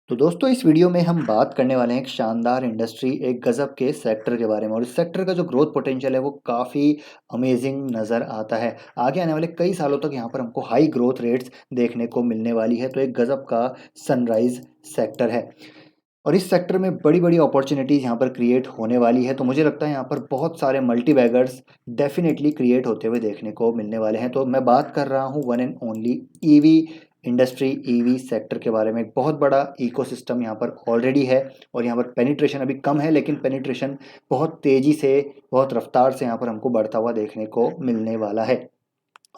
तो दोस्तों इस वीडियो में हम बात करने वाले हैं एक शानदार इंडस्ट्री, एक गज़ब के सेक्टर के बारे में और इस सेक्टर का जो ग्रोथ पोटेंशियल है वो काफ़ी अमेजिंग नज़र आता है। आगे आने वाले कई सालों तक यहाँ पर हमको हाई ग्रोथ रेट्स देखने को मिलने वाली है, तो एक गज़ब का सनराइज़ सेक्टर है और इस सेक्टर में बड़ी-बड़ी अपॉर्च्युनिटीज़ यहाँ पर क्रिएट होने वाली है। तो मुझे लगता है यहाँ पर बहुत सारे मल्टी बैगर्स डेफ़िनेटली क्रिएट होते हुए देखने को मिलने वाले हैं। तो मैं बात कर रहा हूँ one and only EV industry, EV sector के बारे में। एक बहुत बड़ा इकोसिस्टम यहाँ पर ऑलरेडी है और यहाँ पर पेनिट्रेशन अभी कम है, लेकिन पेनिट्रेशन बहुत तेज़ी से, बहुत रफ़्तार से यहाँ पर हमको बढ़ता हुआ देखने को मिलने वाला है।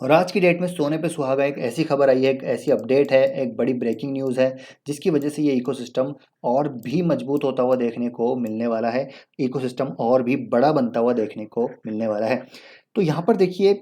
और आज की डेट में सोने पे सुहागा एक ऐसी खबर आई है, एक ऐसी अपडेट है, एक बड़ी ब्रेकिंग न्यूज़ है, जिसकी वजह से ये इकोसिस्टम और भी मजबूत होता हुआ देखने को मिलने वाला है। इकोसिस्टम और भी बड़ा बनता हुआ देखने को मिलने वाला है। तो यहाँ पर देखिए,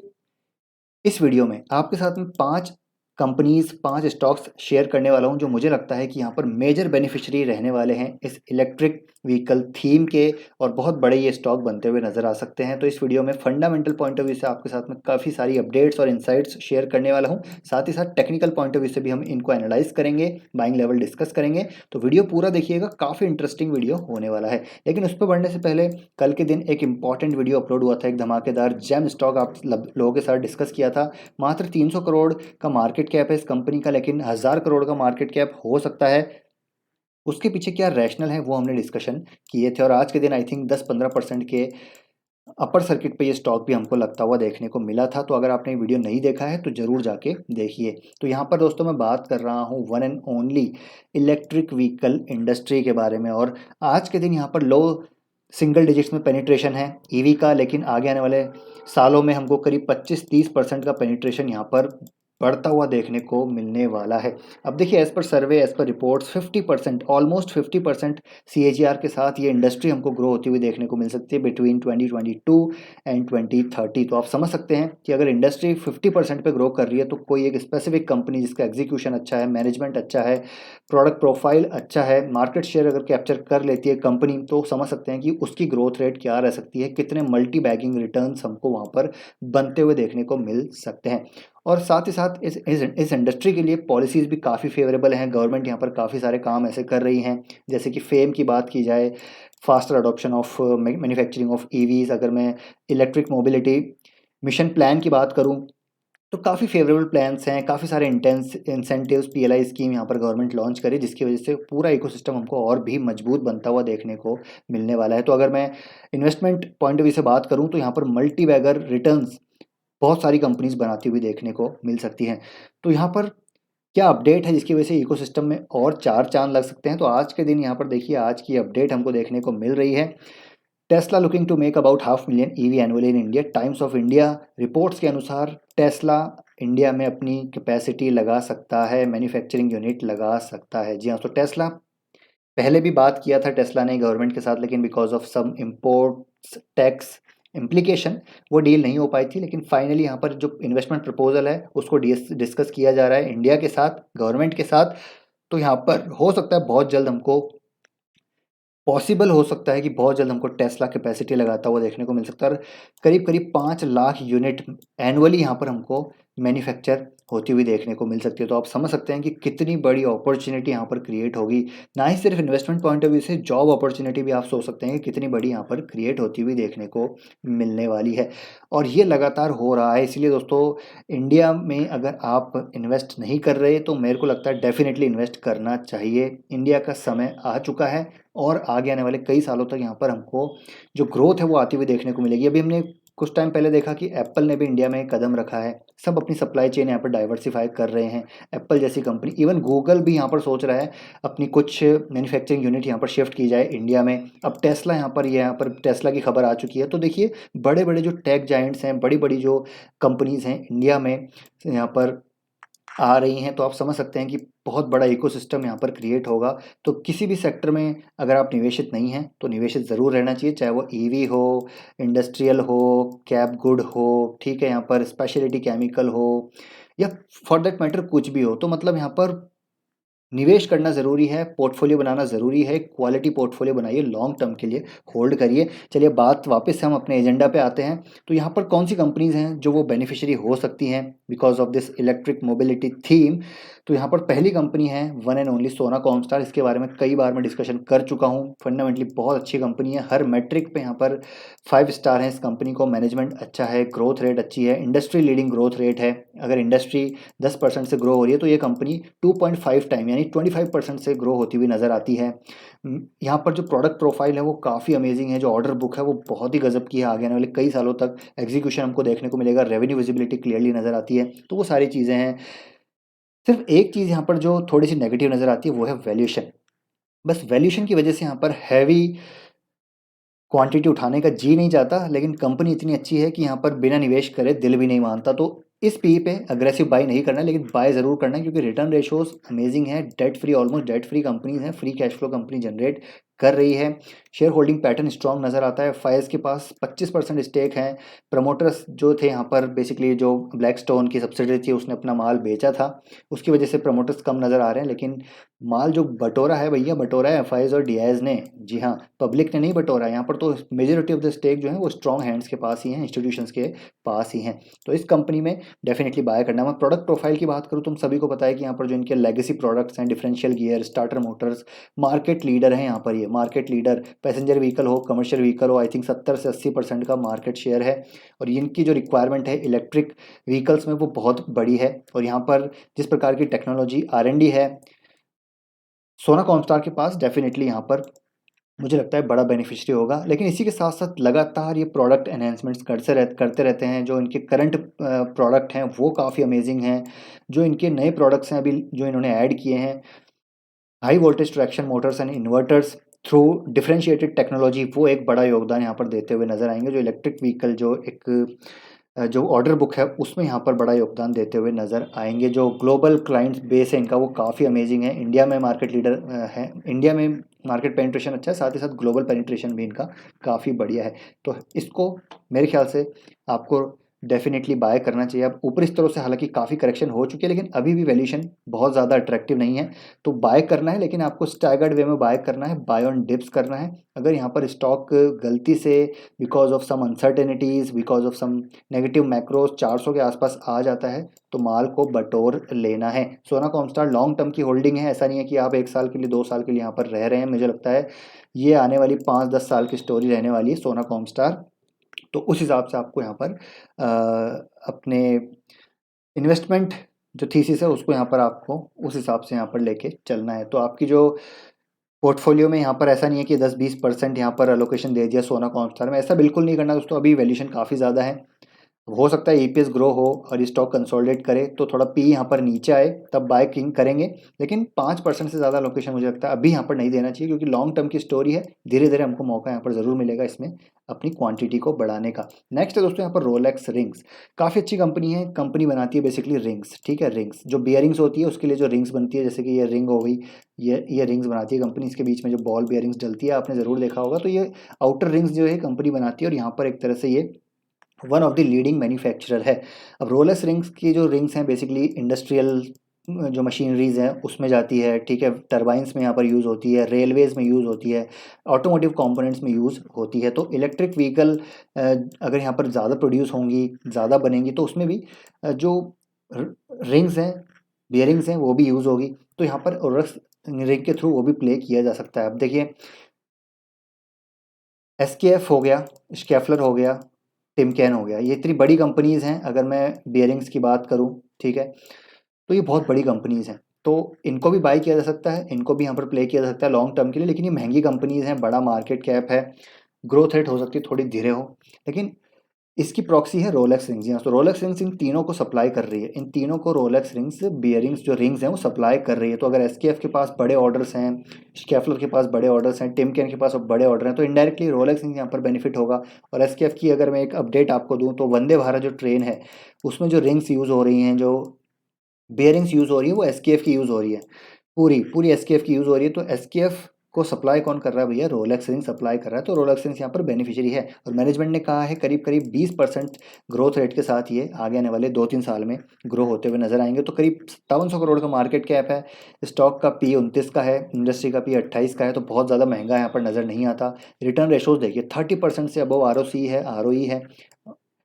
इस वीडियो में आपके साथ में 5 कंपनीज़, 5 स्टॉक्स शेयर करने वाला हूँ, जो मुझे लगता है कि यहाँ पर मेजर बेनिफिशियरी रहने वाले हैं इस इलेक्ट्रिक व्हीकल थीम के और बहुत बड़े ये स्टॉक बनते हुए नज़र आ सकते हैं। तो इस वीडियो में फंडामेंटल पॉइंट ऑफ व्यू से आपके साथ में काफ़ी सारी अपडेट्स और इनसाइट्स शेयर करने वाला हूँ। साथ ही साथ टेक्निकल पॉइंट ऑफ व्यू से भी हम इनको एनालाइज़ करेंगे, बाइंग लेवल डिस्कस करेंगे। तो वीडियो पूरा देखिएगा, काफ़ी इंटरेस्टिंग वीडियो होने वाला है। लेकिन उस पे बढ़ने से पहले कल के दिन एक इम्पॉर्टेंट वीडियो अपलोड हुआ था, एक धमाकेदार जेम स्टॉक आप लोगों के साथ डिस्कस किया था। मात्र 300 करोड़ का मार्केट कैप है इस कंपनी का, लेकिन 1000 करोड़ का मार्केट कैप हो सकता है। उसके पीछे क्या रैशनल है वो हमने डिस्कशन किए थे और आज के दिन आई थिंक 10-15% के अपर सर्किट पे ये स्टॉक भी हमको लगता हुआ देखने को मिला था। तो अगर आपने वीडियो नहीं देखा है तो ज़रूर जाके देखिए। तो यहाँ पर दोस्तों मैं बात कर रहा हूँ one and only electric vehicle industry के बारे में और आज के दिन यहाँ पर लो सिंगल डिजिट्स में पेनिट्रेशन है ईवी का, लेकिन आगे आने वाले सालों में हमको करीब 25-30% का पेनिट्रेशन यहाँ पर बढ़ता हुआ देखने को मिलने वाला है। अब देखिए, as per survey, as per reports 50%, almost 50% CAGR के साथ ये इंडस्ट्री हमको ग्रो होती हुई देखने को मिल सकती है बिटवीन 2022 एंड 2030। तो आप समझ सकते हैं कि अगर इंडस्ट्री 50% पे ग्रो कर रही है तो कोई एक स्पेसिफिक कंपनी जिसका एग्जीक्यूशन अच्छा है, मैनेजमेंट अच्छा है, प्रोडक्ट प्रोफाइल अच्छा है, मार्केट शेयर अगर कैप्चर कर लेती है कंपनी, तो समझ सकते हैं कि उसकी ग्रोथ रेट क्या रह सकती है, कितने मल्टी बैगिंग रिटर्न्स हमको वहाँ पर बनते हुए देखने को मिल सकते हैं। और साथ ही साथ इस इंडस्ट्री के लिए पॉलिसीज़ भी काफ़ी फेवरेबल हैं। गवर्नमेंट यहाँ पर काफ़ी सारे काम ऐसे कर रही हैं, जैसे कि फेम की बात की जाए, faster adoption of manufacturing of EVs. अगर मैं इलेक्ट्रिक मोबिलिटी मिशन प्लान की बात करूँ तो काफ़ी फेवरेबल प्लान्स हैं, काफ़ी सारे इंसेंटिव्स, पीएलआई स्कीम यहाँ पर गवर्नमेंट लॉन्च करे, जिसकी वजह से पूरा इकोसिस्टम हमको और भी मजबूत बनता हुआ देखने को मिलने वाला है। तो अगर मैं इन्वेस्टमेंट पॉइंट ऑफ व्यू से बात करूँ तो यहाँ पर मल्टी बैगर रिटर्न्स बहुत सारी कंपनीज बनाती हुई देखने को मिल सकती हैं। तो यहाँ पर क्या अपडेट है जिसकी वजह से इकोसिस्टम में और चार चांद लग सकते हैं? तो आज के दिन यहाँ पर देखिए, आज की अपडेट हमको देखने को मिल रही है। Tesla looking to make about 500,000 EV annually in India. Times of India reports के अनुसार टेस्ला इंडिया में अपनी कैपेसिटी लगा सकता है, मैन्युफैक्चरिंग यूनिट लगा सकता है। जी हाँ, तो टेस्ला पहले भी बात किया था टेस्ला ने गवर्नमेंट के साथ, लेकिन because of some imports tax implication वो डील नहीं हो पाई थी। लेकिन फाइनली यहाँ पर जो इन्वेस्टमेंट प्रपोजल है उसको डिस्कस किया जा रहा है इंडिया के साथ, गवर्नमेंट के साथ। तो यहाँ पर हो सकता है बहुत जल्द हमको पॉसिबल हो सकता है कि बहुत जल्द हमको टेस्ला कैपेसिटी लगाता हुआ देखने को मिल सकता है और करीब करीब 5 लाख यूनिट एनुअली यहाँ पर हमको मैन्युफैक्चर होती हुई देखने को मिल सकती है। तो आप समझ सकते हैं कि कितनी बड़ी अपॉर्चुनिटी यहाँ पर क्रिएट होगी। ना ही सिर्फ इन्वेस्टमेंट पॉइंट ऑफ व्यू से, जॉब अपॉर्चुनिटी भी आप सोच सकते हैं कि कितनी बड़ी यहाँ पर क्रिएट होती हुई देखने को मिलने वाली है और ये लगातार हो रहा है। इसलिए दोस्तों, इंडिया में अगर आप इन्वेस्ट नहीं कर रहे तो मेरे को लगता है डेफिनेटली इन्वेस्ट करना चाहिए। इंडिया का समय आ चुका है और आगे आने वाले कई सालों तक यहाँ पर हमको जो ग्रोथ है वो आती हुई देखने को मिलेगी। अभी हमने कुछ टाइम पहले देखा कि एप्पल ने भी इंडिया में कदम रखा है। सब अपनी सप्लाई चेन यहाँ पर डाइवर्सिफाई कर रहे हैं। एप्पल जैसी कंपनी, इवन गूगल भी यहाँ पर सोच रहा है अपनी कुछ मैन्युफैक्चरिंग यूनिट यहाँ पर शिफ्ट की जाए इंडिया में। अब टेस्ला यहाँ पर टेस्ला की खबर आ चुकी है। तो देखिए, बड़े बड़े जो टेक जाइंट्स हैं, बड़ी बड़ी जो कंपनीज़ हैं इंडिया में यहाँ पर आ रही हैं। तो आप समझ सकते हैं कि बहुत बड़ा इकोसिस्टम यहाँ पर क्रिएट होगा। तो किसी भी सेक्टर में अगर आप निवेशित नहीं हैं तो निवेशित ज़रूर रहना चाहिए, चाहे वो ईवी हो, इंडस्ट्रियल हो, कैप गुड हो, ठीक है, यहाँ पर स्पेशलिटी केमिकल हो या फॉर दैट मैटर कुछ भी हो। तो मतलब यहाँ पर निवेश करना ज़रूरी है, पोर्टफ़ोलियो बनाना ज़रूरी है, क्वालिटी पोर्टफ़ोलियो बनाइए, लॉन्ग टर्म के लिए होल्ड करिए। चलिए बात वापस से हम अपने एजेंडा पे आते हैं, तो यहाँ पर कौन-सी कंपनीज़ हैं जो वो बेनिफिशियरी हो सकती हैं because of this electric mobility theme. तो यहाँ पर पहली कंपनी है वन एंड ओनली सोना कॉमस्टार। इसके बारे में कई बार मैं डिस्कशन कर चुका हूँ। फंडामेंटली बहुत अच्छी कंपनी है, हर मैट्रिक पे यहाँ पर 5 स्टार है इस कंपनी को, मैनेजमेंट अच्छा है, ग्रोथ रेट अच्छी है, इंडस्ट्री लीडिंग ग्रोथ रेट है। अगर इंडस्ट्री 10% से ग्रो हो रही है तो ये कंपनी 2.5 टाइम यानी 25% से ग्रो होती हुई नज़र आती है। यहाँ पर जो प्रोडक्ट प्रोफाइल है वो काफ़ी अमेजिंग है, जो ऑर्डर बुक है वो बहुत ही गजब की है, आगे आने वाले कई सालों तक एग्जीक्यूशन हमको देखने को मिलेगा, रेवेन्यू विजिबिलिटी क्लियरली नज़र आती है, तो वो सारी चीज़ें हैं। सिर्फ एक चीज़ यहाँ पर जो थोड़ी सी नेगेटिव नज़र आती है वो है वैल्यूएशन। बस वैल्यूएशन की वजह से यहाँ पर हैवी क्वांटिटी उठाने का जी नहीं चाहता, लेकिन कंपनी इतनी अच्छी है कि यहाँ पर बिना निवेश करे दिल भी नहीं मानता। तो इस पी पे अग्रेसिव बाय नहीं करना है, लेकिन बाय ज़रूर करना है क्योंकि रिटर्न रेशोज़ अमेजिंग है, debt free, almost debt free companies हैं, free cash flow company generate कर रही है। शेयर होल्डिंग पैटर्न स्ट्रॉन्ग नज़र आता है। फाइज़ के पास 25% स्टेक है। प्रमोटर्स जो थे यहाँ पर बेसिकली जो ब्लैकस्टोन की सब्सिडरी थी उसने अपना माल बेचा था, उसकी वजह से प्रमोटर्स कम नज़र आ रहे हैं, लेकिन माल जो बटोरा है भैया, बटोरा है एफआईज और डीआईज ने। जी हाँ, पब्लिक ने नहीं बटोरा है। यहाँ पर तो मेजोरिटी ऑफ द स्टेक जो है वो स्ट्रॉन्ग हैंड्स के पास ही हैं, इंस्टीट्यूशंस के पास ही हैं। तो इस कंपनी में डेफिनेटली बाय करना है। मैं प्रोडक्ट प्रोफाइल की बात करूँ, तुम सभी को पता है कि यहाँ पर जो इनके लेगेसी प्रोडक्ट्स हैं, differential gear, starter Motors, market leader है यहाँ पर। ये मार्केट लीडर, पैसेंजर व्हीकल हो, कमर्शियल व्हीकल हो, आई थिंक 70 से 80% का मार्केट शेयर है। और इनकी जो रिक्वायरमेंट है इलेक्ट्रिक व्हीकल्स में वो बहुत बड़ी है। और यहाँ पर जिस प्रकार की टेक्नोलॉजी R&D है सोना कॉमस्टार के पास, डेफिनेटली यहाँ पर मुझे लगता है बड़ा बेनिफिशियरी होगा। लेकिन इसी के साथ साथ लगातार ये प्रोडक्ट एनहेंसमेंट्स करते रहते हैं। जो इनके करंट प्रोडक्ट हैं वो काफ़ी अमेजिंग हैं। जो इनके नए प्रोडक्ट्स हैं अभी जो इन्होंने ऐड किए हैं, high voltage traction Motors and inverters through differentiated technology, वो एक बड़ा योगदान यहाँ पर देते हुए नजर आएंगे। जो इलेक्ट्रिक व्हीकल जो एक जो ऑर्डर बुक है उसमें यहाँ पर बड़ा योगदान देते हुए नज़र आएंगे। जो ग्लोबल क्लाइंट्स बेस है इनका वो काफ़ी अमेजिंग है। इंडिया में मार्केट लीडर है, इंडिया में मार्केट पेनिट्रेशन अच्छा है, साथ ही साथ ग्लोबल पेनिट्रेशन भी इनका काफ़ी बढ़िया है। तो इसको मेरे ख्याल से आपको डेफिनेटली बाय करना चाहिए। अब ऊपरी स्तरों से हालांकि काफ़ी करेक्शन हो चुकी है, लेकिन अभी भी वैल्यूएशन बहुत ज़्यादा अट्रैक्टिव नहीं है। तो बाय करना है, लेकिन आपको स्टैगर्ड वे में बाय करना है, बाय ऑन डिप्स करना है। अगर यहाँ पर स्टॉक गलती से because of some uncertainties, because of some negative macros 400 के आसपास आ जाता है तो माल को बटोर लेना है। सोना कॉमस्टार लॉन्ग टर्म की होल्डिंग है, ऐसा नहीं है कि आप 1 साल के लिए 2 साल के लिए यहाँ पर रह रहे हैं। मुझे लगता है ये आने वाली 5-10 साल की स्टोरी रहने वाली है सोना कॉमस्टार। तो उस हिसाब से आपको यहाँ पर अपने इन्वेस्टमेंट जो थीसिस है उसको यहाँ पर आपको उस हिसाब से यहाँ पर लेके चलना है। तो आपकी जो पोर्टफोलियो में यहाँ पर ऐसा नहीं है कि 10-20% यहाँ पर अलोकेशन दे दिया सोना कॉमस्टार में, ऐसा बिल्कुल नहीं करना दोस्तों। अभी वैल्यूएशन काफ़ी ज़्यादा है, हो सकता है ईपीएस ग्रो हो और ये स्टॉक कंसोलिडेट करे तो थोड़ा पी यहाँ पर नीचे आए तब बाय किंग करेंगे। लेकिन 5% से ज़्यादा लोकेशन मुझे लगता है अभी यहाँ पर नहीं देना चाहिए, क्योंकि लॉन्ग टर्म की स्टोरी है। धीरे धीरे हमको मौका यहाँ पर ज़रूर मिलेगा इसमें अपनी क्वांटिटी को बढ़ाने का। नेक्स्ट है दोस्तों यहाँ पर रोलेक्स रिंग्स। काफ़ी अच्छी कंपनी है, कंपनी बनाती है बेसिकली रिंग्स, ठीक है। रिंग्स जो बियरिंग्स होती है उसके लिए जो रिंग्स बनती है, जैसे कि ये रिंग हो गई, ये रिंग्स बनाती है कंपनी। इसके बीच में जो बॉल बियरिंग्स डलती है आपने ज़रूर देखा होगा। तो ये आउटर रिंग्स जो है कंपनी बनाती है और यहाँ पर एक तरह से ये one of the leading manufacturer है। अब रोलेक्स रिंग्स की जो रिंग्स हैं बेसिकली इंडस्ट्रियल जो मशीनरीज हैं उसमें जाती है, ठीक है। टरबाइंस में यहाँ पर यूज़ होती है, रेलवेज़ में यूज़ होती है, ऑटोमोटिव कंपोनेंट्स में यूज़ होती है। तो इलेक्ट्रिक व्हीकल अगर यहाँ पर ज़्यादा प्रोड्यूस होंगी, ज़्यादा बनेंगी, तो उसमें भी जो रिंग्स हैं, बियरिंग्स हैं, वो भी यूज़ होगी। तो यहाँ पर रोलेक्स रिंग के थ्रू वो भी प्ले किया जा सकता है। अब देखिए एसकेएफ हो गया, स्कैफलर हो गया, टिमकेन हो गया, ये इतनी बड़ी कंपनीज़ हैं। अगर मैं बियरिंग्स की बात करूँ, ठीक है, तो ये बहुत बड़ी कंपनीज़ हैं। तो इनको भी बाय किया जा सकता है, इनको भी यहाँ पर प्ले किया जा सकता है लॉन्ग टर्म के लिए। लेकिन ये महंगी कंपनीज़ हैं, बड़ा मार्केट कैप है, ग्रोथ रेट हो सकती है थोड़ी धीरे हो। लेकिन इसकी प्रॉक्सी है रोलेक्स रिंग्स। यहाँ तो रोलेक्स रिंग्स इन तीनों को सप्लाई कर रही है, इन तीनों को रोलेक्स रिंग्स बियरिंग्स जो रिंग्स हैं वो सप्लाई कर रही है। तो अगर एसकेएफ के पास बड़े ऑर्डर्स हैं, स्कैफलर के पास बड़े ऑर्डर्स हैं, टिमकेन के पास बड़े ऑर्डर हैं, तो इनडायरेक्टली रोलेक्स रिंग्स यहाँ पर बेनिफिट होगा। और एसकेएफ की अगर मैं एक अपडेट आपको दूँ तो वंदे भारत जो ट्रेन है उसमें जो रिंग्स यूज़ हो रही हैं, जो बियरिंग्स यूज़ हो रही है, वो एसकेएफ की यूज़ हो रही है, पूरी पूरी एसकेएफ की यूज़ हो रही है। तो एसकेएफ को सप्लाई कौन कर रहा है भैया? रोलेक्स रिंग सप्लाई कर रहा है, तो रोलेक्स रिंग्स यहाँ पर बेनिफिशियरी है। और मैनेजमेंट ने कहा है करीब करीब 20% ग्रोथ रेट के साथ ये आगे आने वाले 2-3 साल में ग्रो होते हुए नजर आएंगे। तो करीब 5700 करोड़ का मार्केट कैप है। स्टॉक का पी 29 का है, इंडस्ट्री का पी 28 का है, तो बहुत ज़्यादा महंगा यहाँ पर नज़र नहीं आता। रिटर्न रेशोज देखिए 30% से अबव आरओसी है, आरओई है।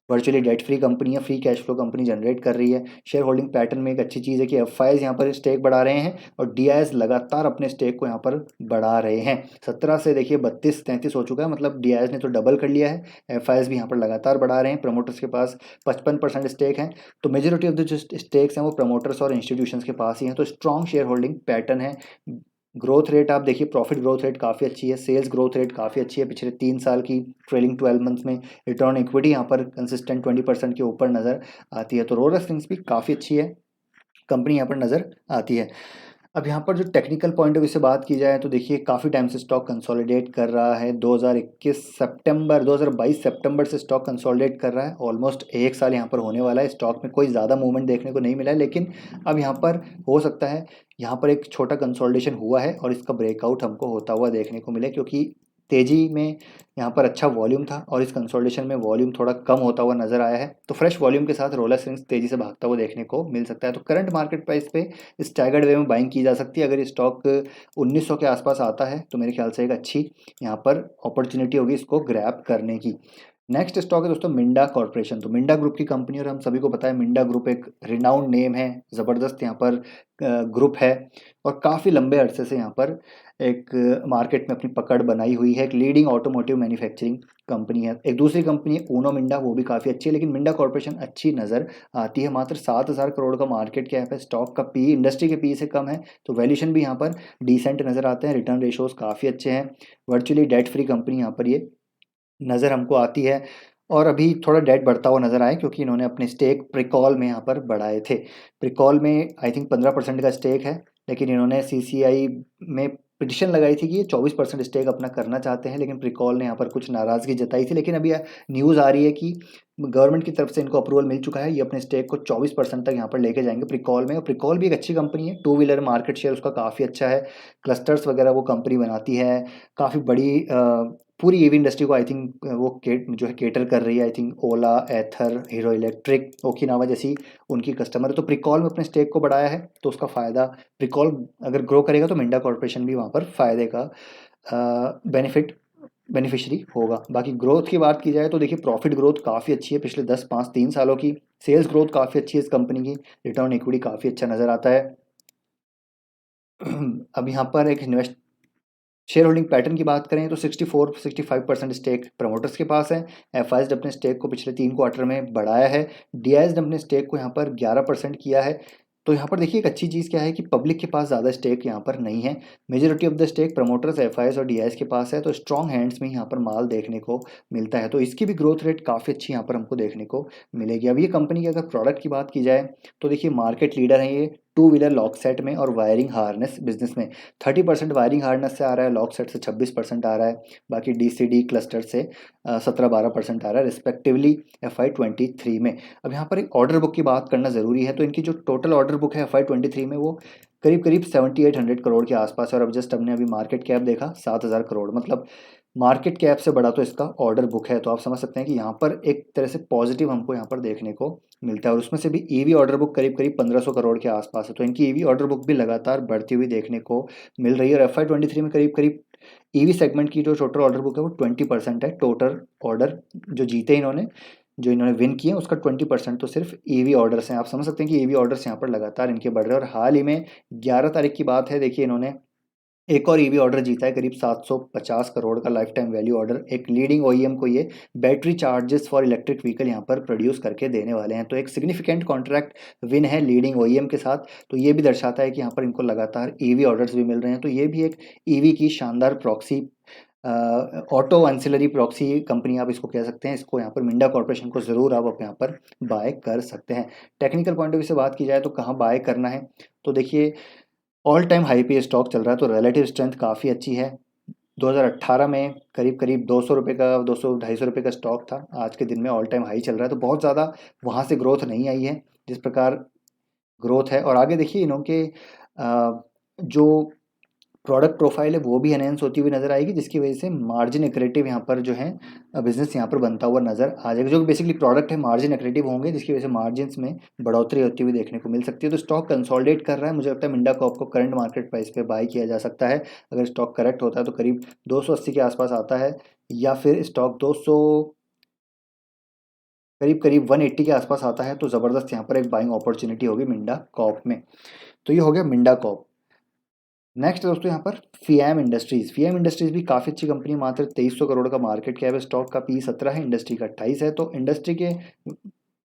वर्चुअली डेट फ्री कंपनी है, free cash flow company generate कर रही है। शेयर होल्डिंग पैटर्न में एक अच्छी चीज़ है कि एफआईज यहाँ पर स्टेक बढ़ा रहे हैं और डीआईएस लगातार अपने स्टेक को यहाँ पर बढ़ा रहे हैं। 17 से देखिए 32-33 हो चुका है, मतलब डीआईएस ने तो डबल कर लिया है। एफआईज भी यहाँ पर लगातार बढ़ा रहे हैं। प्रमोटर्स के पास 55% स्टेक है, तो मेजोरिटी ऑफ द जो स्टेक्स हैं वो प्रमोटर्स और इंस्टीट्यूशंस के पास ही हैं। तो स्ट्रॉन्ग शेयर होल्डिंग पैटर्न है। ग्रोथ रेट आप देखिए, प्रॉफिट ग्रोथ रेट काफ़ी अच्छी है, सेल्स ग्रोथ रेट काफ़ी अच्छी है पिछले 3 साल की ट्रेलिंग 12 मंथ्स में। रिटर्न इक्विटी यहाँ पर कंसिस्टेंट 20% के ऊपर नज़र आती है। तो रोलेक्स रिंग्स भी काफ़ी अच्छी है कंपनी यहाँ पर नज़र आती है। अब यहाँ पर जो टेक्निकल पॉइंट ऑफ व्यू से बात की जाए तो देखिए काफ़ी टाइम से स्टॉक कंसोलिडेट कर रहा है। 2022 सितंबर से स्टॉक कंसोलिडेट कर रहा है। ऑलमोस्ट 1 साल यहाँ पर होने वाला है। स्टॉक में कोई ज़्यादा मूवमेंट देखने को नहीं मिला है, लेकिन अब यहाँ पर हो सकता है यहाँ पर एक छोटा कंसोलिडेशन हुआ है और इसका ब्रेकआउट हमको होता हुआ देखने को मिले, क्योंकि तेज़ी में यहाँ पर अच्छा वॉल्यूम था और इस कंसोलिडेशन में वॉल्यूम थोड़ा कम होता हुआ नजर आया है। तो फ्रेश वॉल्यूम के साथ रोलेक्स रिंग्स तेज़ी से भागता हुआ देखने को मिल सकता है। तो करंट मार्केट प्राइस पे स्टैगर्ड वे में बाइंग की जा सकती है। अगर ये स्टॉक 1900 के आसपास आता है तो मेरे ख्याल से एक अच्छी यहाँ पर अपॉर्चुनिटी होगी इसको ग्रैब करने की। नेक्स्ट स्टॉक है दोस्तों मिंडा कॉर्पोरेशन। तो मिंडा ग्रुप की कंपनी, और हम सभी को पता है मिंडा ग्रुप एक रिनाउंड नेम है, ज़बरदस्त यहाँ पर ग्रुप है और काफ़ी लंबे अरसे से यहाँ पर एक मार्केट में अपनी पकड़ बनाई हुई है। एक लीडिंग ऑटोमोटिव मैन्युफैक्चरिंग कंपनी है। एक दूसरी कंपनी है ऊनो मिंडा, वो भी काफ़ी अच्छी है, लेकिन मिंडा कॉर्पोरेशन अच्छी नज़र आती है। मात्र 7000 करोड़ का मार्केट कैप है, स्टॉक का पी इंडस्ट्री के पी से कम है, तो वैल्यूशन भी यहाँ पर डिसेंट नज़र आते हैं। रिटर्न रेशोज काफ़ी अच्छे हैं। वर्चुअली डेट फ्री कंपनी यहाँ पर ये नज़र हमको आती है। और अभी थोड़ा डेट बढ़ता हुआ नज़र आया क्योंकि इन्होंने अपने स्टेक प्रिकॉल में यहाँ पर बढ़ाए थे। प्रिकॉल में आई थिंक 15% का स्टेक है, लेकिन इन्होंने सीसीआई में पिटिशन लगाई थी कि ये 24% स्टेक अपना करना चाहते हैं, लेकिन प्रिकॉल ने यहाँ पर कुछ नाराज़गी जताई थी। लेकिन अभी न्यूज़ आ रही है कि गवर्नमेंट की तरफ से इनको अप्रूवल मिल चुका है, ये अपने स्टेक को 24% तक यहाँ पर लेके जाएंगे प्रिकॉल में। और प्रिकॉल भी एक अच्छी कंपनी है, टू व्हीलर मार्केट शेयर उसका काफ़ी अच्छा है, क्लस्टर्स वगैरह वो कंपनी बनाती है, काफ़ी बड़ी पूरी ईवी इंडस्ट्री को आई थिंक वो जो है केटर कर रही है। I think Ola, Ather, Hero electric, Okinawa जैसी उनकी कस्टमर है। तो प्रिकॉल में अपने स्टेक को बढ़ाया है, तो उसका फ़ायदा प्रिकॉल अगर ग्रो करेगा तो मिंडा कॉर्पोरेशन भी वहाँ पर फ़ायदे का बेनिफिशरी होगा। बाकी ग्रोथ की बात की जाए तो देखिए प्रॉफिट ग्रोथ काफ़ी अच्छी है पिछले 3 सालों की। सेल्स ग्रोथ काफ़ी अच्छी है इस कंपनी की। रिटर्न इक्विटी काफ़ी अच्छा नज़र आता है। अब यहाँ पर एक शेयर होल्डिंग पैटर्न की बात करें तो 64-65% स्टेक प्रमोटर्स के पास है। एफआईज ने अपने स्टेक को पिछले 3 क्वार्टर में बढ़ाया है। डीआईएस ने अपने स्टेक को यहाँ पर 11% किया है। तो यहाँ पर देखिए एक अच्छी चीज़ क्या है कि पब्लिक के पास ज़्यादा स्टेक यहाँ पर नहीं है। Majority of the stake promoters, FIIs और डीआईएस के पास है, तो स्ट्रॉन्ग हैंड्स में यहाँ पर माल देखने को मिलता है। तो इसकी भी ग्रोथ रेट काफ़ी अच्छी यहाँ पर हमको देखने को मिलेगी। अब ये कंपनी के अगर प्रोडक्ट की बात की जाए तो देखिए मार्केट लीडर है ये टू व्हीलर लॉक सेट में और वायरिंग हार्नेस बिजनेस में। 30% वायरिंग हार्नेस से आ रहा है, लॉक सेट से 26% आ रहा है, बाकी डीसीडी क्लस्टर से 17-12% आ रहा है रिस्पेक्टिवली FY23 में। अब यहाँ पर एक ऑर्डर बुक की बात करना ज़रूरी है। तो इनकी जो टोटल ऑर्डर बुक है FY23 में वो करीब करीब 7800 करोड़ के आसपास है। और अब जस्ट हमने अभी मार्केट कैप देखा 7000 करोड़, मतलब मार्केट कैप से बड़ा तो इसका ऑर्डर बुक है। तो आप समझ सकते हैं कि यहाँ पर एक तरह से पॉजिटिव हमको यहाँ पर देखने को मिलता है। और उसमें से भी ईवी ऑर्डर बुक करीब करीब 1500 करोड़ के आसपास है। तो इनकी ईवी ऑर्डर बुक भी लगातार बढ़ती हुई देखने को मिल रही है। और FY23 में करीब करीब ईवी सेगमेंट की जो टोटल ऑर्डर बुक है वो 20% है। टोटल ऑर्डर जो जीते इन्होंने, जो इन्होंने विन किए, उसका 20% तो सिर्फ ईवी ऑर्डर्स हैं। आप समझ सकते हैं कि ईवी ऑर्डर्स यहाँ पर लगातार इनके बढ़ रहे हैं। और हाल ही में 11 तारीख की बात है, देखिए इन्होंने एक और ईवी ऑर्डर जीता है करीब 750 करोड़ का लाइफ टाइम वैल्यू ऑर्डर। एक लीडिंग ओईएम को ये battery charges for electric vehicle यहाँ पर प्रोड्यूस करके देने वाले हैं। तो एक सिग्निफिकेंट कॉन्ट्रैक्ट विन है लीडिंग ओईएम के साथ। तो ये भी दर्शाता है कि यहाँ पर इनको लगातार ईवी ऑर्डर्स भी मिल रहे हैं। तो ये भी एक ईवी की शानदार proxy, auto ancillary proxy company आप इसको कह सकते हैं। इसको यहाँ पर मिंडा कॉर्पोरेशन को ज़रूर आप यहाँ पर बाय कर सकते हैं। टेक्निकल पॉइंट ऑफ व्यू से बात की जाए तो कहाँ बाय करना है, तो देखिए ऑल टाइम हाई पे स्टॉक चल रहा है, तो रिलेटिव स्ट्रेंथ काफ़ी अच्छी है। 2018 में करीब करीब 200 रुपये का, 200-250 रुपये का स्टॉक था, आज के दिन में ऑल टाइम हाई चल रहा है। तो बहुत ज़्यादा वहाँ से ग्रोथ नहीं आई है जिस प्रकार ग्रोथ है। और आगे देखिए इन्हों के जो प्रोडक्ट प्रोफाइल है वो भी एनहेंस होती हुई नज़र आएगी, जिसकी वजह से मार्जिन एक्रेटिव यहाँ पर जो है बिजनेस यहाँ पर बनता हुआ नज़र आ जाएगा। जो बेसिकली प्रोडक्ट है मार्जिन एक्रेटिव होंगे, जिसकी वजह से मार्जिन्स में बढ़ोतरी होती हुई देखने को मिल सकती है। तो स्टॉक कंसोलिडेट कर रहा है, मुझे लगता है मिंडा कॉर्प को करंट मार्केट प्राइस पे बाय किया जा सकता है। अगर स्टॉक करेक्ट होता है तो करीब 280 के आसपास आता है, या फिर स्टॉक 200 करीब करीब 180 के आसपास आता है, तो ज़बरदस्त यहाँ पर एक बाइंग अपॉर्चुनिटी होगी मिंडा कॉर्प में। तो ये हो गया मिंडा कॉर्प। नेक्स्ट दोस्तों यहाँ पर फीएम इंडस्ट्रीज। फीएम इंडस्ट्रीज भी काफ़ी अच्छी कंपनी, मात्र 2300 करोड़ का मार्केट कैप है, स्टॉक का पी 17 है, इंडस्ट्री का 28 है। तो इंडस्ट्री के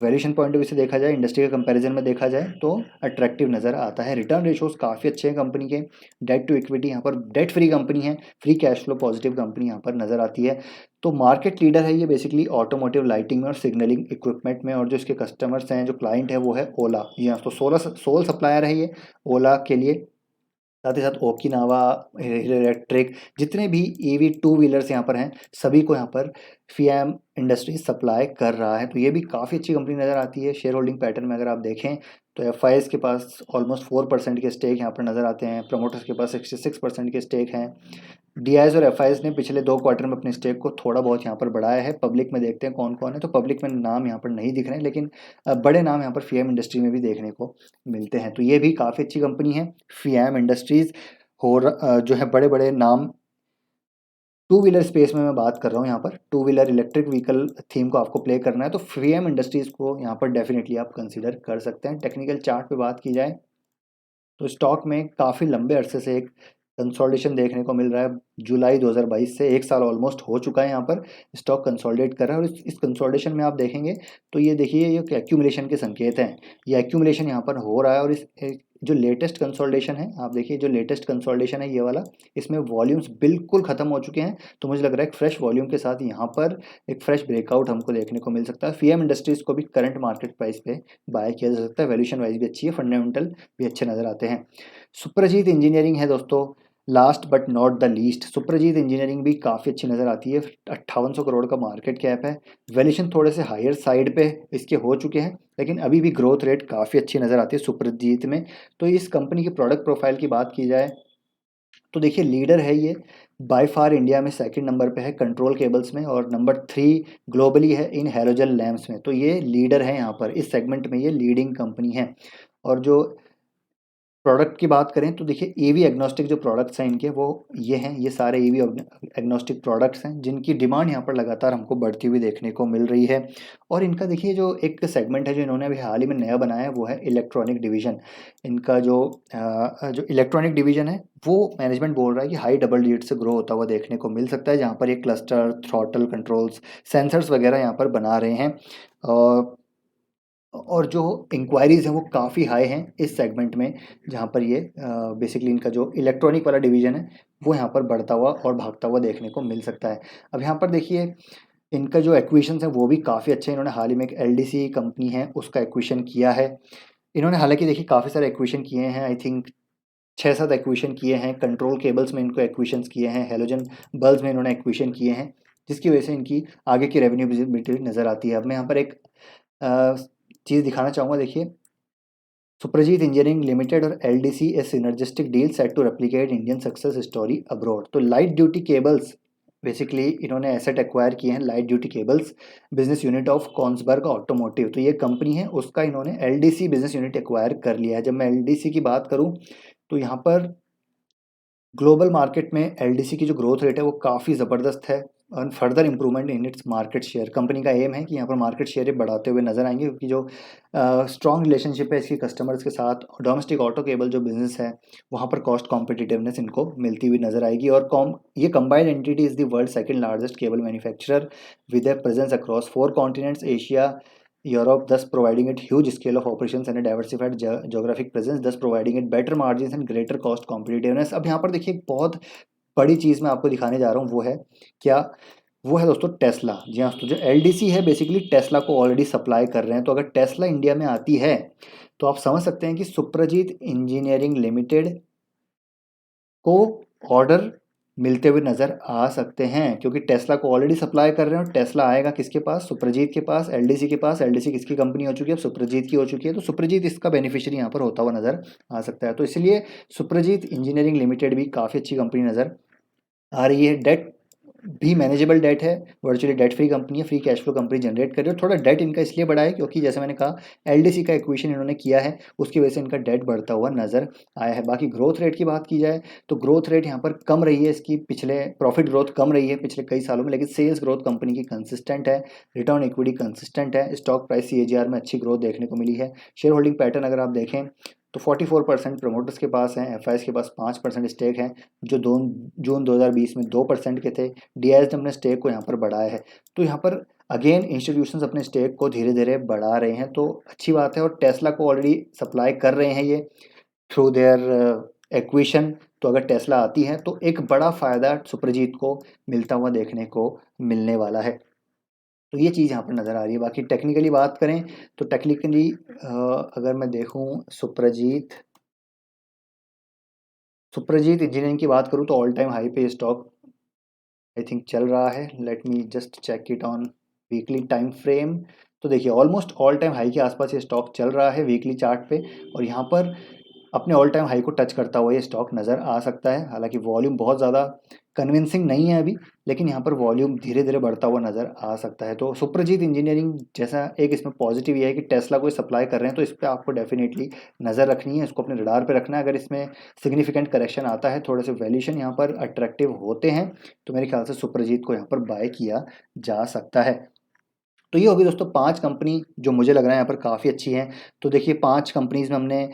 वैल्यूएशन पॉइंट ऑफ व्यू से देखा जाए, इंडस्ट्री के कंपैरिजन में देखा जाए तो अट्रैक्टिव नज़र आता है। रिटर्न रेशोज काफ़ी अच्छे हैं कंपनी के, डेट टू इक्विटी यहाँ पर डेट फ्री कंपनी है, free cash flow positive company यहाँ पर नज़र आती है। तो मार्केट लीडर है ये बेसिकली ऑटोमोटिव लाइटिंग में और सिग्नलिंग इक्विपमेंट में, और जो इसके कस्टमर्स हैं, जो क्लाइंट है वो है ओला। जी हाँ, तो सोल सप्लायर है ये ओला के लिए। साथ ही साथ ओकिनावा, इलेक्ट्रिक, जितने भी ईवी टू व्हीलर्स यहाँ पर हैं, सभी को यहाँ पर फीएम इंडस्ट्री सप्लाई कर रहा है। तो ये भी काफ़ी अच्छी कंपनी नज़र आती है। शेयर होल्डिंग पैटर्न में अगर आप देखें तो एफआईएस के पास ऑलमोस्ट 4% के स्टेक यहाँ पर नज़र आते हैं, प्रमोटर्स के पास 66% के स्टेक हैं। डीआईएस और एफआईएस ने पिछले 2 क्वार्टर में अपने स्टेक को थोड़ा बहुत यहाँ पर बढ़ाया है। पब्लिक में देखते हैं कौन कौन है, तो पब्लिक में नाम यहाँ पर नहीं दिख रहे हैं, लेकिन बड़े नाम यहाँ पर फीएम इंडस्ट्री में भी देखने को मिलते हैं। तो ये भी काफ़ी अच्छी कंपनी है फीएम इंडस्ट्रीज। जो है बड़े बड़े नाम टू व्हीलर स्पेस में मैं बात कर रहा हूँ, यहाँ पर two wheeler electric vehicle theme को आपको प्ले करना है तो फीएम इंडस्ट्रीज को यहाँ पर डेफिनेटली आप कंसीडर कर सकते हैं। टेक्निकल चार्ट पे बात की जाए तो स्टॉक में काफ़ी लंबे अरसे से एक कंसोलिडेशन देखने को मिल रहा है। जुलाई 2022 से 1 साल ऑलमोस्ट हो चुका है, यहाँ पर स्टॉक कंसोलिडेट कर रहा है। और इस कंसोलिडेशन में आप देखेंगे तो ये देखिए, ये एक्यूमुलेशन के संकेत हैं। ये एक्यूमुलेशन यहाँ पर हो रहा है, और इस जो लेटेस्ट कंसोलिडेशन है, आप देखिए जो लेटेस्ट कंसोलिडेशन है ये वाला, इसमें वॉल्यूम्स बिल्कुल ख़त्म हो चुके हैं। तो मुझे लग रहा है एक फ्रेश वॉल्यूम के साथ यहाँ पर एक फ्रेश ब्रेकआउट हमको देखने को मिल सकता है। फीएम इंडस्ट्रीज़ को भी करंट मार्केट प्राइस पे बाय किया जा सकता है। वैल्यूएशन वाइज भी अच्छी है, फंडामेंटल भी अच्छे नज़र आते हैं। सुप्रजीत इंजीनियरिंग है दोस्तों, last but not the least. Suprajit engineering भी काफ़ी अच्छी नज़र आती है, 5800 करोड़ का मार्केट कैप है। वैल्यूएशन थोड़े से हायर साइड पे इसके हो चुके हैं, लेकिन अभी भी ग्रोथ रेट काफ़ी अच्छी नज़र आती है सुप्रजीत में। तो इस कंपनी की प्रोडक्ट प्रोफाइल की बात की जाए तो देखिए, लीडर है ये बाय फार, इंडिया में सेकंड नंबर पे है कंट्रोल केबल्स में, और नंबर 3 ग्लोबली है इन हैलोजन लैंप्स में। तो ये लीडर है यहाँ पर, इस सेगमेंट में ये लीडिंग कंपनी है। और जो प्रोडक्ट की बात करें तो देखिए, ईवी एग्नोस्टिक जो प्रोडक्ट्स हैं इनके, वो ये हैं, ये सारे ईवी एग्नोस्टिक प्रोडक्ट्स हैं, जिनकी डिमांड यहाँ पर लगातार हमको बढ़ती हुई देखने को मिल रही है। और इनका देखिए जो एक सेगमेंट है जो इन्होंने अभी हाल ही में नया बनाया है, वो है इलेक्ट्रॉनिक डिवीज़न। इनका जो इलेक्ट्रॉनिक डिवीज़न है, वो मैनेजमेंट बोल रहा है कि हाई डबल डिजिट से ग्रो होता हुआ देखने को मिल सकता है, जहाँ पर ये क्लस्टर, थ्रॉटल कंट्रोल्स, सेंसर्स वगैरह यहाँ पर बना रहे हैं। और जो इंक्वायरीज़ हैं वो काफ़ी हाई हैं इस सेगमेंट में, जहाँ पर ये बेसिकली इनका जो इलेक्ट्रॉनिक वाला डिवीज़न है वो यहाँ पर बढ़ता हुआ और भागता हुआ देखने को मिल सकता है। अब यहाँ पर देखिए, इनका जो एक्विजिशंस है वो भी काफ़ी अच्छे हैं। इन्होंने हाल ही में एक एलडीसी कंपनी है उसका एक्विजिशन किया है। इन्होंने हालांकि देखिए काफ़ी सारे एक्विजिशन किए हैं, आई थिंक 6-7 एक्विजिशन किए हैं। कंट्रोल केबल्स में इनको एक्विजिशंस किए हैं, हेलोजन बल्ब्स में इन्होंने एक्विजिशन किए हैं, जिसकी वजह से इनकी आगे की रेवेन्यू विजिबिलिटी नज़र आती है। अब मैं यहाँ पर एक चीज़ दिखाना चाहूँगा, देखिए सुप्रजीत इंजीनियरिंग लिमिटेड और LDC a synergistic deal set to replicate Indian success story abroad. तो लाइट ड्यूटी केबल्स बेसिकली इन्होंने एसेट एक्वायर किए हैं, light duty cables business unit of Kongsberg automotive. तो ये कंपनी है, उसका इन्होंने एलडीसी बिजनेस यूनिट एक्वायर कर लिया है। जब मैं एलडीसी की बात करूँ तो यहाँ पर ग्लोबल मार्केट में एलडीसी की जो ग्रोथ रेट है वो काफ़ी ज़बरदस्त है, और further improvement in its market share. Company का एम है कि यहाँ पर मार्केट शेयर बढ़ाते हुए नजर आएंगे, क्योंकि जो स्ट्रॉन्ग रिलेशनशिप है इसकी कस्टमर्स के साथ। डोमेस्टिक ऑटो केबल जो बिजनेस है वहाँ पर कॉस्ट कॉम्पिटिटिवनेस इनको मिलती हुई नजर आएगी। और ये combined entity is the world second largest cable manufacturer with A presence across 4 continents, Asia, Europe, thus providing it huge scale of operations and a diversified geographic presence, thus providing it better margins and greater cost competitiveness। अब यहाँ पर देखिए, एक बहुत बड़ी चीज़ मैं आपको दिखाने जा रहा हूँ, वो है क्या? वो है दोस्तों टेस्ला। जी हाँ, तो जो एलडीसी है बेसिकली टेस्ला को ऑलरेडी सप्लाई कर रहे हैं। तो अगर टेस्ला इंडिया में आती है तो आप समझ सकते हैं कि सुप्रजीत इंजीनियरिंग लिमिटेड को ऑर्डर मिलते हुए नज़र आ सकते हैं, क्योंकि टेस्ला को ऑलरेडी सप्लाई कर रहे हैं और टेस्ला आएगा किसके पास, सुप्रजीत के पास, एलडीसी के पास। एलडीसी किसकी कंपनी हो चुकी है, अब सुप्रजीत की हो चुकी है, तो सुप्रजीत इसका बेनिफिशियरी यहाँ पर होता हुआ नज़र आ सकता है। तो इसलिए सुप्रजीत इंजीनियरिंग लिमिटेड भी काफ़ी अच्छी कंपनी नज़र आ रही है। डेट भी मैनेजेबल डेट है, वर्चुअली डेट फ्री कंपनी है, free cash flow company generate कर रही है। थोड़ा डेट इनका इसलिए बढ़ा है क्योंकि जैसे मैंने कहा एलडीसी का एक्विजिशन इन्होंने किया है, उसकी वजह से इनका डेट बढ़ता हुआ नजर आया है। बाकी ग्रोथ रेट की बात की जाए तो ग्रोथ रेट यहाँ पर कम रही है इसकी, पिछले प्रॉफिट ग्रोथ कम रही है पिछले कई सालों में, लेकिन सेल्स ग्रोथ कंपनी की कंसिस्टेंट है, रिटर्न इक्विटी कंसिस्टेंट है, स्टॉक प्राइस सीएजीआर में अच्छी ग्रोथ देखने को मिली है। शेयर होल्डिंग पैटर्न अगर आप देखें तो 44% प्रमोटर्स के पास हैं, एफआईएस के पास 5% स्टेक है, जो जून 2020 में 2% के थे। डीआईएस ने अपने स्टेक को यहाँ पर बढ़ाया है। तो यहाँ पर अगेन इंस्टीट्यूशंस अपने स्टेक को धीरे धीरे बढ़ा रहे हैं, तो अच्छी बात है। और टेस्ला को ऑलरेडी सप्लाई कर रहे हैं ये थ्रू देयर एक्विशन। तो अगर टेस्ला आती है तो एक बड़ा फ़ायदा सुप्रजीत को मिलता हुआ देखने को मिलने वाला है। तो ये चीज़ यहाँ पर नज़र आ रही है। बाकी टेक्निकली बात करें तो टेक्निकली अगर मैं देखूँ सुप्रजीत इंजीनियरिंग की बात करूँ तो ऑल टाइम हाई पे स्टॉक आई थिंक चल रहा है। Let me just check it on weekly time frame. तो देखिए ऑलमोस्ट ऑल टाइम हाई के आसपास ये स्टॉक चल रहा है वीकली चार्ट पे, और यहाँ पर अपने ऑल टाइम हाई को टच करता हुआ ये स्टॉक नज़र आ सकता है। हालांकि वॉल्यूम बहुत ज़्यादा कन्विंसिंग नहीं है अभी, लेकिन यहाँ पर वॉल्यूम धीरे धीरे बढ़ता हुआ नज़र आ सकता है। तो सुप्रजीत इंजीनियरिंग जैसा एक इसमें पॉजिटिव ये है कि टेस्ला को सप्लाई कर रहे हैं, तो इस पर आपको डेफिनेटली नज़र रखनी है, इसको अपने रडार पे रखना है। अगर इसमें सिग्निफिकेंट करेक्शन आता है, थोड़े से वैल्यूशन यहाँ पर अट्रैक्टिव होते हैं, तो मेरे ख्याल से सुप्रजीत को यहाँ पर बाय किया जा सकता है। तो ये होगी दोस्तों 5 कंपनी जो मुझे लग रहा है यहाँ पर काफ़ी अच्छी हैं। तो देखिए 5 कंपनीज़ में हमने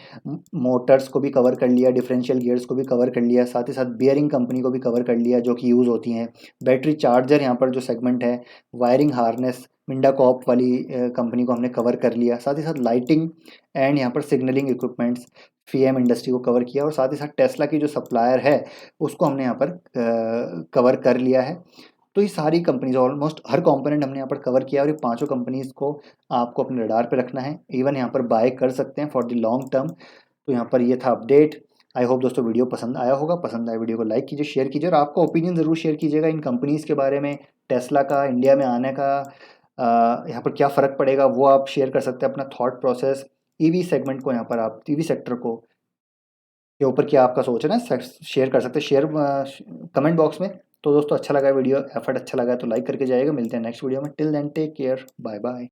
मोटर्स को भी कवर कर लिया, डिफरेंशियल गियर्स को भी कवर कर लिया, साथ ही साथ बियरिंग कंपनी को भी कवर कर लिया जो कि यूज़ होती हैं। बैटरी चार्जर यहाँ पर जो सेगमेंट है, वायरिंग हार्नेस मिंडाकॉप वाली कंपनी को हमने कवर कर लिया, साथ ही साथ लाइटिंग एंड यहाँ पर सिग्नलिंग इक्विपमेंट्स फीएम इंडस्ट्री को कवर किया, और साथ ही साथ टेस्ला की जो सप्लायर है उसको हमने यहाँ पर कवर कर लिया है। तो ये सारी कंपनीज ऑलमोस्ट हर कंपोनेंट हमने यहाँ पर कवर किया, और ये पांचों कंपनीज को आपको अपने रडार पे रखना है, इवन यहाँ पर बाय कर सकते हैं फॉर द लॉन्ग टर्म। तो यहाँ पर ये था अपडेट। आई होप दोस्तों वीडियो पसंद आया होगा, पसंद आए वीडियो को लाइक कीजिए, शेयर कीजिए, और आपका ओपिनियन ज़रूर शेयर कीजिएगा इन कंपनीज़ के बारे में। टेस्ला का इंडिया में आने का यहाँ पर क्या फ़र्क पड़ेगा वो आप शेयर कर सकते हैं, अपना थॉट प्रोसेस। ईवी सेगमेंट को यहाँ पर आप ईवी सेक्टर को के ऊपर क्या आपका सोच है ना, शेयर कर सकते हैं, शेयर कमेंट बॉक्स में। तो दोस्तों अच्छा लगा वीडियो, एफर्ट अच्छा लगा तो लाइक करके जाइएगा। मिलते हैं नेक्स्ट वीडियो में, till then take care, bye bye.